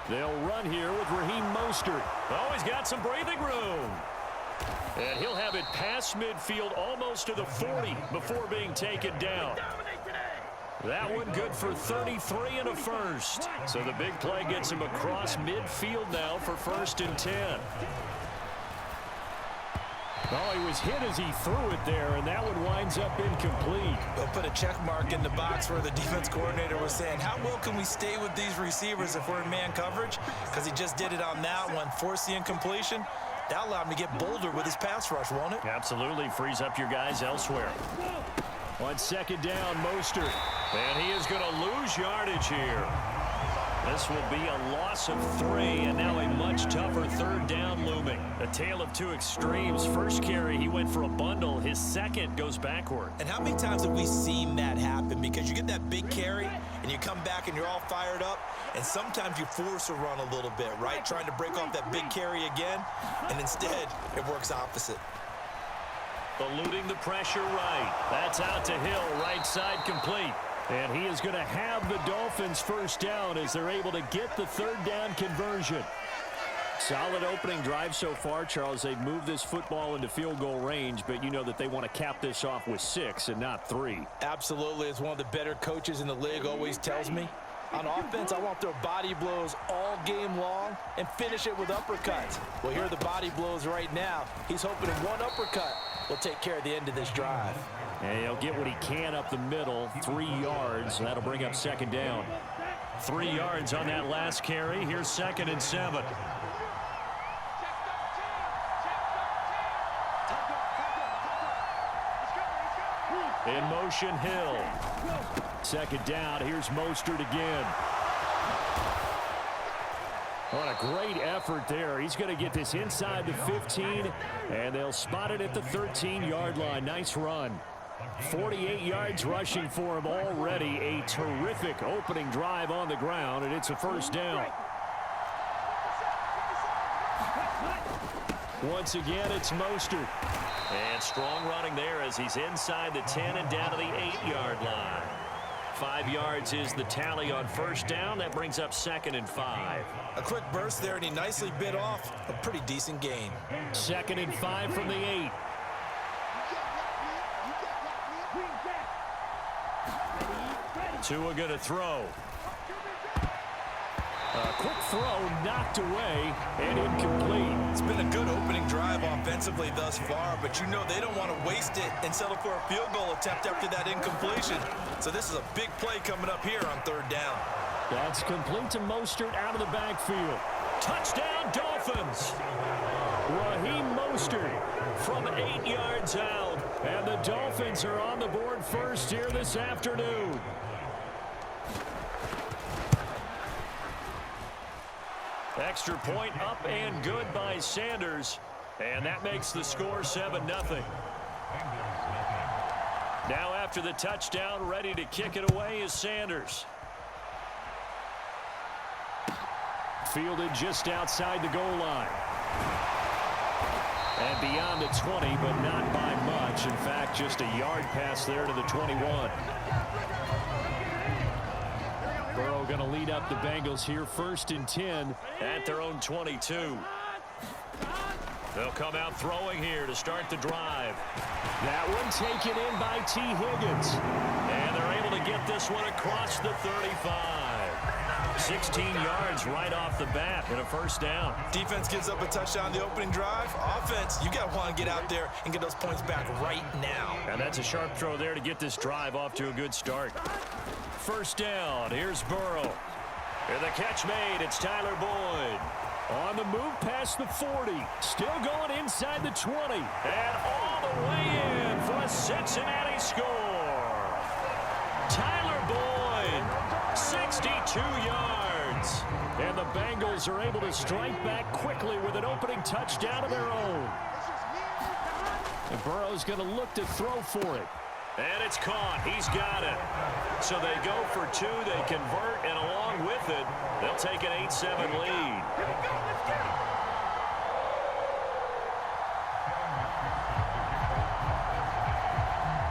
They'll run here with Raheem Mostert. Oh, he's got some breathing room. And he'll have it past midfield almost to the 40 before being taken down. That one good for 33 and a first. So the big play gets him across midfield now for 1st and 10. Oh, he was hit as he threw it there, and that one winds up incomplete. They'll put a check mark in the box where the defense coordinator was saying, how well can we stay with these receivers if we're in man coverage? Because he just did it on that one, forced the incompletion. That allowed him to get bolder with his pass rush, won't it? Absolutely. Frees up your guys elsewhere. On 2nd down, Mostert. And he is going to lose yardage here. This will be a loss of 3, and now a much tougher 3rd down looming. A tale of two extremes. First carry, he went for a bundle. His second goes backward. And how many times have we seen that happen? Because you get that big carry, and you come back and you're all fired up, and sometimes you force a run a little bit, right? Trying to break off that big carry again, and instead it works opposite. Eluding the pressure right. That's out to Hill, right side complete. And he is going to have the Dolphins 1st down as they're able to get the 3rd down conversion. Solid opening drive so far, Charles. They've moved this football into field goal range, but you know that they want to cap this off with 6 and not 3. Absolutely. As one of the better coaches in the league always tells me, on offense, I want their body blows all game long and finish it with uppercuts. Well, here are the body blows right now. He's hoping one uppercut will take care of the end of this drive. And he'll get what he can up the middle, 3 yards. That'll bring up 2nd down. 3 yards on that last carry. Here's 2nd and 7. In motion, Hill. 2nd down. Here's Mostert again. What a great effort there. He's going to get this inside the 15, and they'll spot it at the 13-yard line. Nice run. 48 yards rushing for him already. A terrific opening drive on the ground, and it's a 1st down. Once again, it's Mostert. And strong running there as he's inside the 10 and down to the 8-yard line. 5 yards is the tally on 1st down. That brings up 2nd and 5. A quick burst there, and he nicely bit off a pretty decent gain. 2nd and 5 from the 8. Tua going to throw. A quick throw knocked away and incomplete. It's been a good opening drive offensively thus far, but you know they don't want to waste it and settle for a field goal attempt after that incompletion. So this is a big play coming up here on 3rd down. That's complete to Mostert out of the backfield. Touchdown, Dolphins! Raheem Mostert from 8 yards out. And the Dolphins are on the board first here this afternoon. Extra point up and good by Sanders. And that makes the score 7-0. Now after the touchdown, ready to kick it away is Sanders. Fielded just outside the goal line. And beyond the 20, but not by much. In fact, just a yard pass there to the 21. Burrow going to lead up the Bengals here, 1st and 10 at their own 22. They'll come out throwing here to start the drive. That one taken in by T. Higgins. And they're able to get this one across the 35. 16 yards right off the bat and a 1st down. Defense gives up a touchdown the opening drive. Offense, you got to want to get out there and get those points back right now. And that's a sharp throw there to get this drive off to a good start. 1st down. Here's Burrow. And the catch made. It's Tyler Boyd. On the move past the 40. Still going inside the 20. And all the way in for a Cincinnati score. Tyler Boyd, 62 yards. And the Bengals are able to strike back quickly with an opening touchdown of their own. And Burrow's going to look to throw for it. And it's caught. He's got it. So they go for 2. They convert, and along with it, they'll take an 8-7 lead.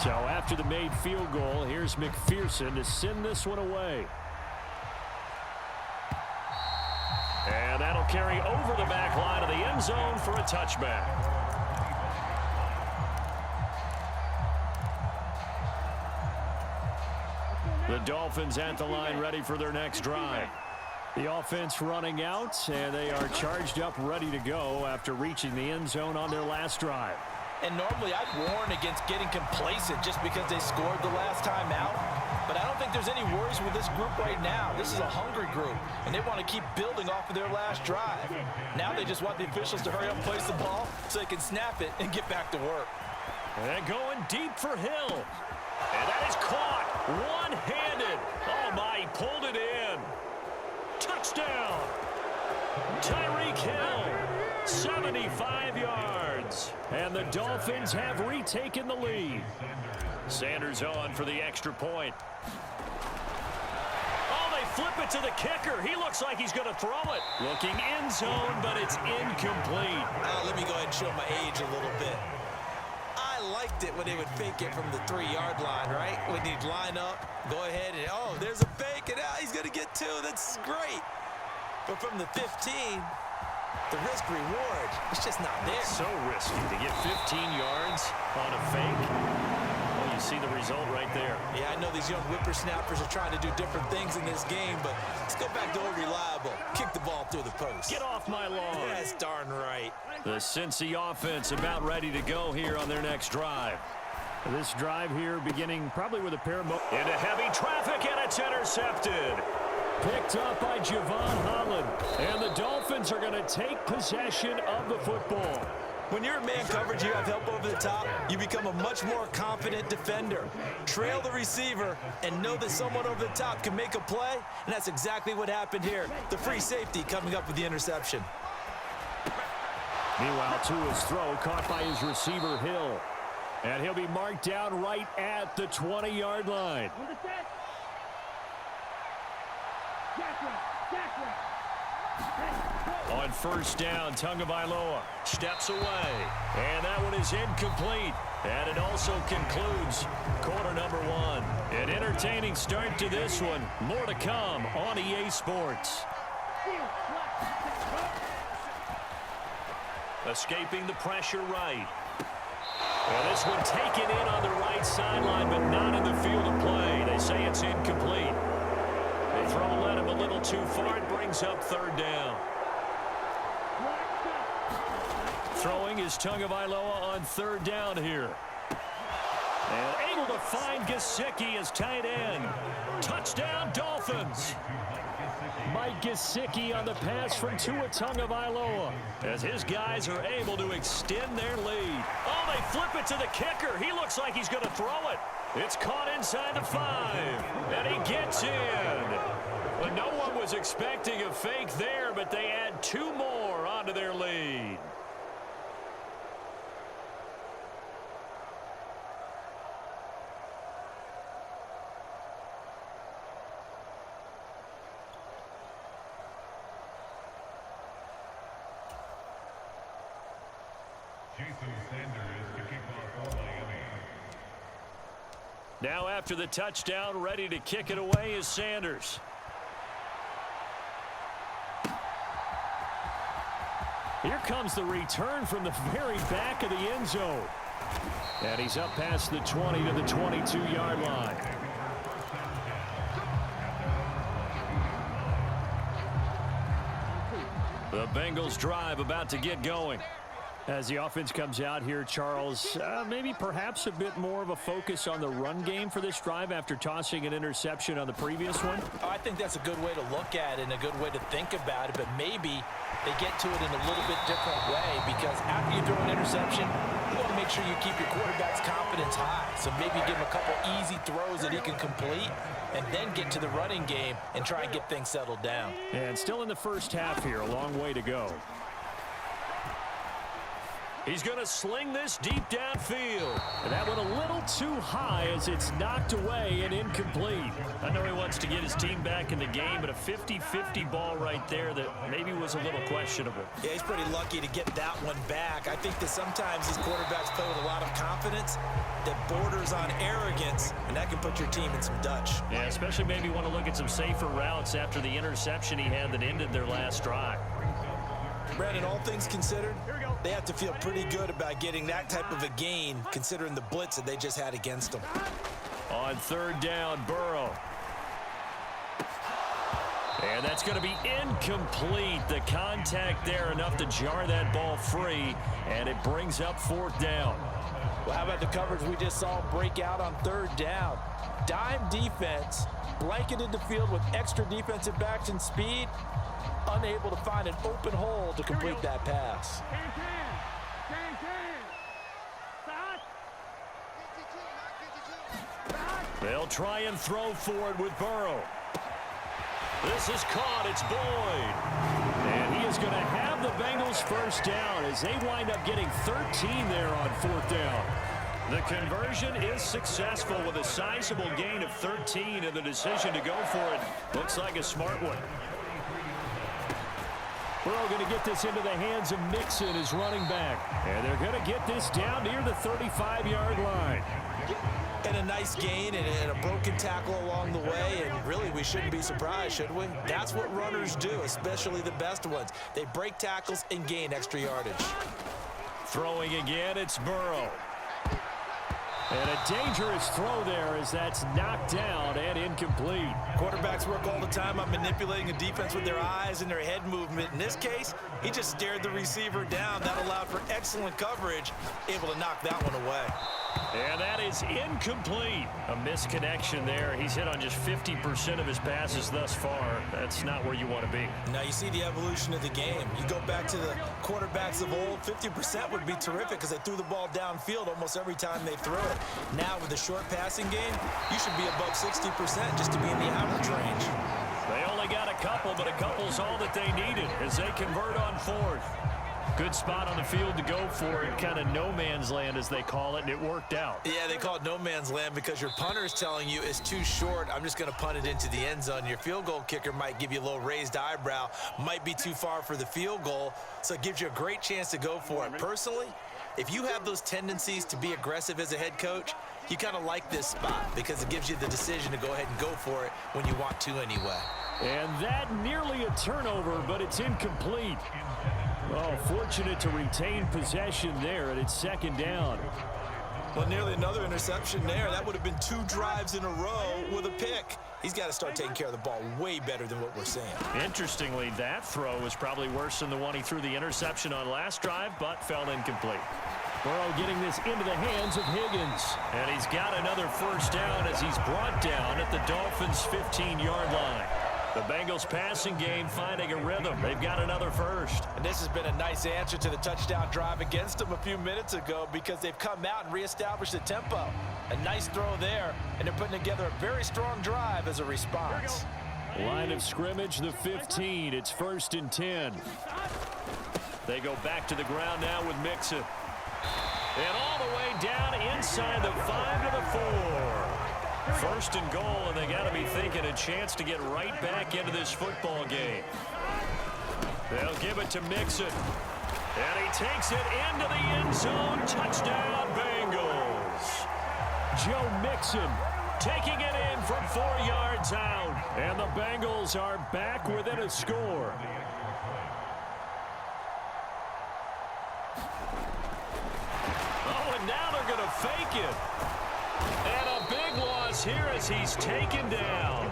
So after the made field goal, here's McPherson to send this one away. And that'll carry over the back line of the end zone for a touchback. The Dolphins at the line ready for their next drive. The offense running out, and they are charged up, ready to go after reaching the end zone on their last drive. And normally I'd warn against getting complacent just because they scored the last time out. But I don't think there's any worries with this group right now. This is a hungry group, and they want to keep building off of their last drive. Now they just want the officials to hurry up and place the ball so they can snap it and get back to work. And going deep for Hill. And that is caught one-handed. Oh, my, he pulled it in. Touchdown. Tyreek Hill, 75 yards. And the Dolphins have retaken the lead. Sanders on for the extra point. Oh, they flip it to the kicker. He looks like he's going to throw it. Looking end zone, but it's incomplete. Let me go ahead and show my age a little bit. I liked it when they would fake it from the 3-yard line, right? When they'd line up, go ahead and, oh, there's a fake, and he's going to get 2. That's great. But from the 15, the risk-reward, it's just not there. So risky to get 15 yards on a fake. Well, you see the result right there. Yeah, I know these young whippersnappers are trying to do different things in this game, but let's go back to old reliable. Kick the ball through the post. Get off my lawn. That's darn right. The Cincy offense about ready to go here on their next drive. This drive here beginning probably with a pair of into heavy traffic, and it's intercepted. Picked up by Javon Holland. And the Dolphins are going to take possession of the football. When you're in man coverage, you have help over the top, you become a much more confident defender. Trail the receiver and know that someone over the top can make a play, and that's exactly what happened here. The free safety coming up with the interception. Meanwhile, Tua's throw caught by his receiver, Hill. And he'll be marked down right at the 20-yard line. On first down, Tagovailoa steps away. And that one is incomplete. And it also concludes quarter number 1. An entertaining start to this one. More to come on EA Sports. Escaping the pressure right. And this one taken in on the right sideline, but not in the field of play. They say it's incomplete. They throw led him a little too far. It brings up third down. Throwing is Tagovailoa on third down here. And able to find Gesicki as tight end. Touchdown, Dolphins. Mike Gesicki on the pass from Tua Tagovailoa as his guys are able to extend their lead. Oh, they flip it to the kicker. He looks like he's going to throw it. It's caught inside the 5, and he gets in. But no one was expecting a fake there, but they add 2 more onto their lead. Now after the touchdown, ready to kick it away is Sanders. Here comes the return from the very back of the end zone. And he's up past the 20 to the 22-yard line. The Bengals drive about to get going. As the offense comes out here, Charles, maybe perhaps a bit more of a focus on the run game for this drive after tossing an interception on the previous one? Oh, I think that's a good way to look at it and a good way to think about it, but maybe they get to it in a little bit different way because after you throw an interception, you want to make sure you keep your quarterback's confidence high. So maybe give him a couple easy throws that he can complete and then get to the running game and try and get things settled down. And still in the first half here, a long way to go. He's going to sling this deep downfield. And that went a little too high as it's knocked away and incomplete. I know he wants to get his team back in the game, but a 50-50 ball right there that maybe was a little questionable. Yeah, he's pretty lucky to get that one back. I think that sometimes these quarterbacks play with a lot of confidence that borders on arrogance, and that can put your team in some Dutch. Yeah, especially maybe want to look at some safer routes after the interception he had that ended their last drive. Brandon, all things considered, they have to feel pretty good about getting that type of a gain considering the blitz that they just had against them. On third down, Burrow. And that's going to be incomplete. The contact there enough to jar that ball free, and it brings up fourth down. Well, how about the coverage we just saw break out on third down? Dime defense, blanketed the field with extra defensive backs and speed, unable to find an open hole to complete that pass. They'll try and throw for it with Burrow. This is caught. It's Boyd. And he is going to have the Bengals first down as they wind up getting 13 there on fourth down. The conversion is successful with a sizable gain of 13, and the decision to go for it looks like a smart one. Burrow going to get this into the hands of Mixon as running back. And they're going to get this down near the 35-yard line. And a nice gain and a broken tackle along the way, and really we shouldn't be surprised, should we? That's what runners do, especially the best ones. They break tackles and gain extra yardage. Throwing again, it's Burrow. And a dangerous throw there as that's knocked down and incomplete. Quarterbacks work all the time on manipulating a defense with their eyes and their head movement. In this case, he just stared the receiver down. That allowed for excellent coverage, able to knock that one away. And that is incomplete. A misconnection there. He's hit on just 50% of his passes thus far. That's not where you want to be. Now you see the evolution of the game. You go back to the quarterbacks of old, 50% would be terrific because they threw the ball downfield almost every time they threw it. Now with the short passing game, you should be above 60% just to be in the average range. They only got a couple, but a couple's all that they needed as they convert on fourth. Good spot on the field to go for it, kind of no man's land as they call it, and it worked out. Yeah, they call it no man's land because your punter is telling you it's too short. I'm just going to punt it into the end zone. Your field goal kicker might give you a little raised eyebrow, might be too far for the field goal, so it gives you a great chance to go for it. Personally, if you have those tendencies to be aggressive as a head coach, you kind of like this spot because it gives you the decision to go ahead and go for it when you want to anyway. And that nearly a turnover, but it's incomplete. Oh, fortunate to retain possession there, and it's second down. Well, nearly another interception there. That would have been 2 drives in a row with a pick. He's got to start taking care of the ball way better than what we're seeing. Interestingly, that throw was probably worse than the one he threw the interception on last drive, but fell incomplete. Burrow getting this into the hands of Higgins. And he's got another first down as he's brought down at the Dolphins' 15-yard line. The Bengals passing game finding a rhythm. They've got another first. And this has been a nice answer to the touchdown drive against them a few minutes ago because they've come out and reestablished the tempo. A nice throw there, and they're putting together a very strong drive as a response. Line of scrimmage, the 15. It's 1st and 10. They go back to the ground now with Mixon. And all the way down inside the 5 to the 4. 1st and goal, and they got to be thinking a chance to get right back into this football game. They'll give it to Mixon. And he takes it into the end zone. Touchdown, Bengals. Joe Mixon taking it in from 4 yards out. And the Bengals are back within a score. Oh, and now they're going to fake it. And a big loss here as he's taken down.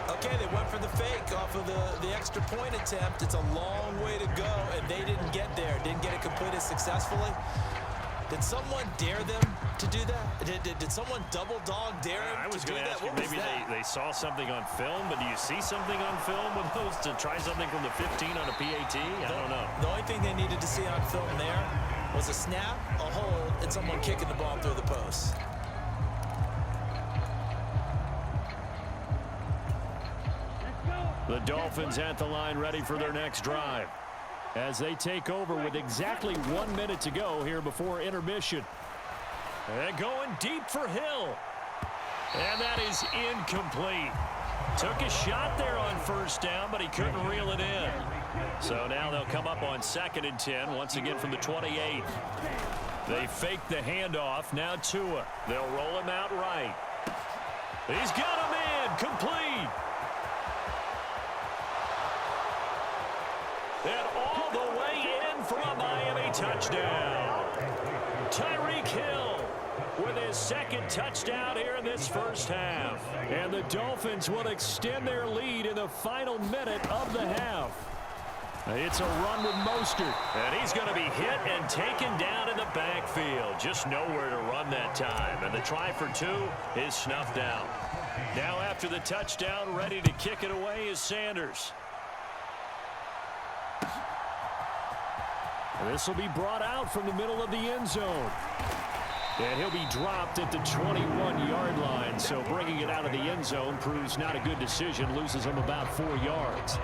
Okay, they went for the fake off of the extra point attempt. It's a long way to go, and they didn't get there. Didn't get it completed successfully. Did someone dare them to do that? Did someone double dog dare them to do that? I was going to ask you, maybe they saw something on film, but do you see something on film with those to try something from the 15 on a PAT? I don't know. The only thing they needed to see on film there was a snap, a hold, and someone kicking the ball through the post. The Dolphins at the line ready for their next drive. as they take over with exactly 1 minute to go here before intermission. And going deep for Hill. And that is incomplete. Took a shot there on first down, but he couldn't reel it in. So now they'll come up on 2nd and 10, once again from the 28. They fake the handoff. Now Tua. They'll roll him out right. He's got him in. Complete. And all the way in for a Miami touchdown. Tyreek Hill with his 2nd touchdown here in this first half. And the Dolphins will extend their lead in the final minute of the half. It's a run with Mostert. And he's going to be hit and taken down in the backfield. Just nowhere to run that time. And the try for 2 is snuffed out. Now after the touchdown, ready to kick it away is Sanders. This will be brought out from the middle of the end zone. And he'll be dropped at the 21-yard line. So bringing it out of the end zone proves not a good decision. Loses him about 4 yards.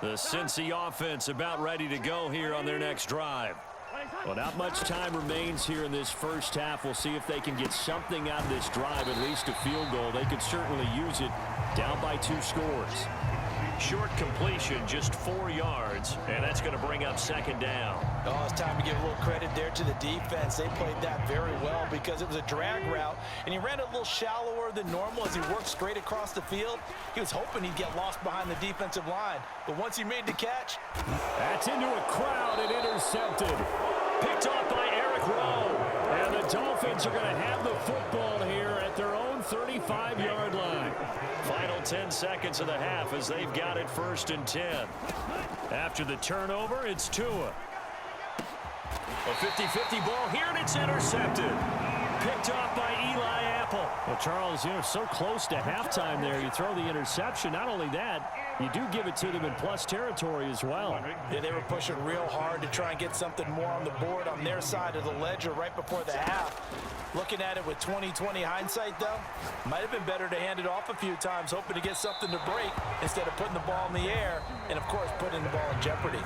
The Cincy offense about ready to go here on their next drive. Well, not much time remains here in this first half. We'll see if they can get something out of this drive, at least a field goal. They could certainly use it down by 2 scores. Short completion, just 4 yards, and that's going to bring up 2nd down. Oh, it's time to give a little credit there to the defense. They played that very well because it was a drag route, and he ran it a little shallower than normal as he worked straight across the field. He was hoping he'd get lost behind the defensive line, but once he made the catch, that's into a crowd and intercepted. Picked off by Eric Rowe. And the Dolphins are going to have the football here at their own 35-yard line. Final 10 seconds of the half as they've got it 1st and 10. After the turnover, it's Tua. A 50-50 ball here, and it's intercepted. Picked off by Eli Apple. Well, Charles, so close to halftime there. You throw the interception. Not only that, you do give it to them in plus territory as well. Yeah, they were pushing real hard to try and get something more on the board on their side of the ledger right before the half. Looking at it with 20/20 hindsight, though, might have been better to hand it off a few times, hoping to get something to break instead of putting the ball in the air and, of course, putting the ball in jeopardy.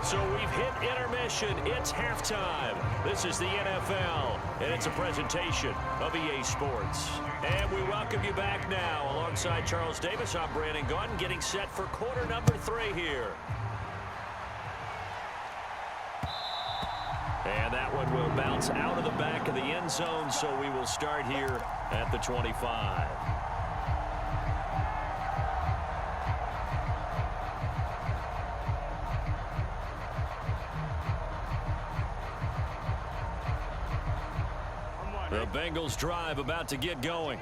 So we've hit intermission. It's halftime. This is the NFL, and it's a presentation of EA Sports. And we welcome you back now. Alongside Charles Davis, I'm Brandon Gaudin, getting set for quarter number 3 here. And that one will bounce out of the back of the end zone, so we will start here at the 25. The Bengals drive about to get going.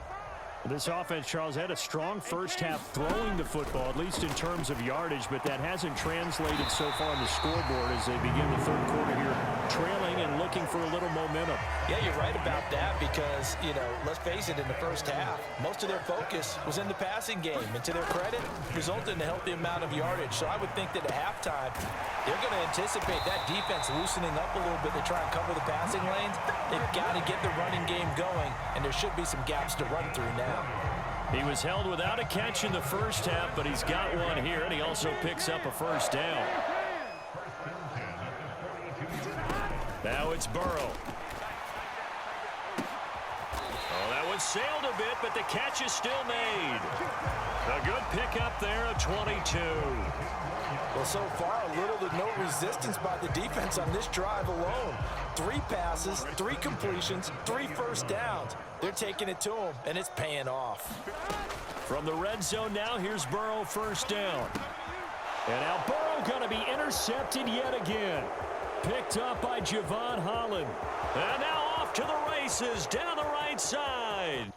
This offense, Charles, had a strong first half throwing the football, at least in terms of yardage, but that hasn't translated so far on the scoreboard as they begin the 3rd quarter here, trailing and looking for a little momentum. Yeah, you're right about that because, let's face it, in the first half, most of their focus was in the passing game. And to their credit, resulted in a healthy amount of yardage. So I would think that at halftime, they're going to anticipate that defense loosening up a little bit to try and cover the passing lanes. They've got to get the running game going, and there should be some gaps to run through now. He was held without a catch in the first half, but he's got one here, and he also picks up a first down. Now it's Burrow. Oh, that one sailed a bit, but the catch is still made. A good pickup there, a 22. Well, so far, little to no resistance by the defense on this drive alone. 3 passes, 3 completions, 3 first downs. They're taking it to him, and it's paying off. From the red zone now, here's Burrow, first down. And now Burrow going to be intercepted yet again. Picked up by Javon Holland. And now off to the races down the right side.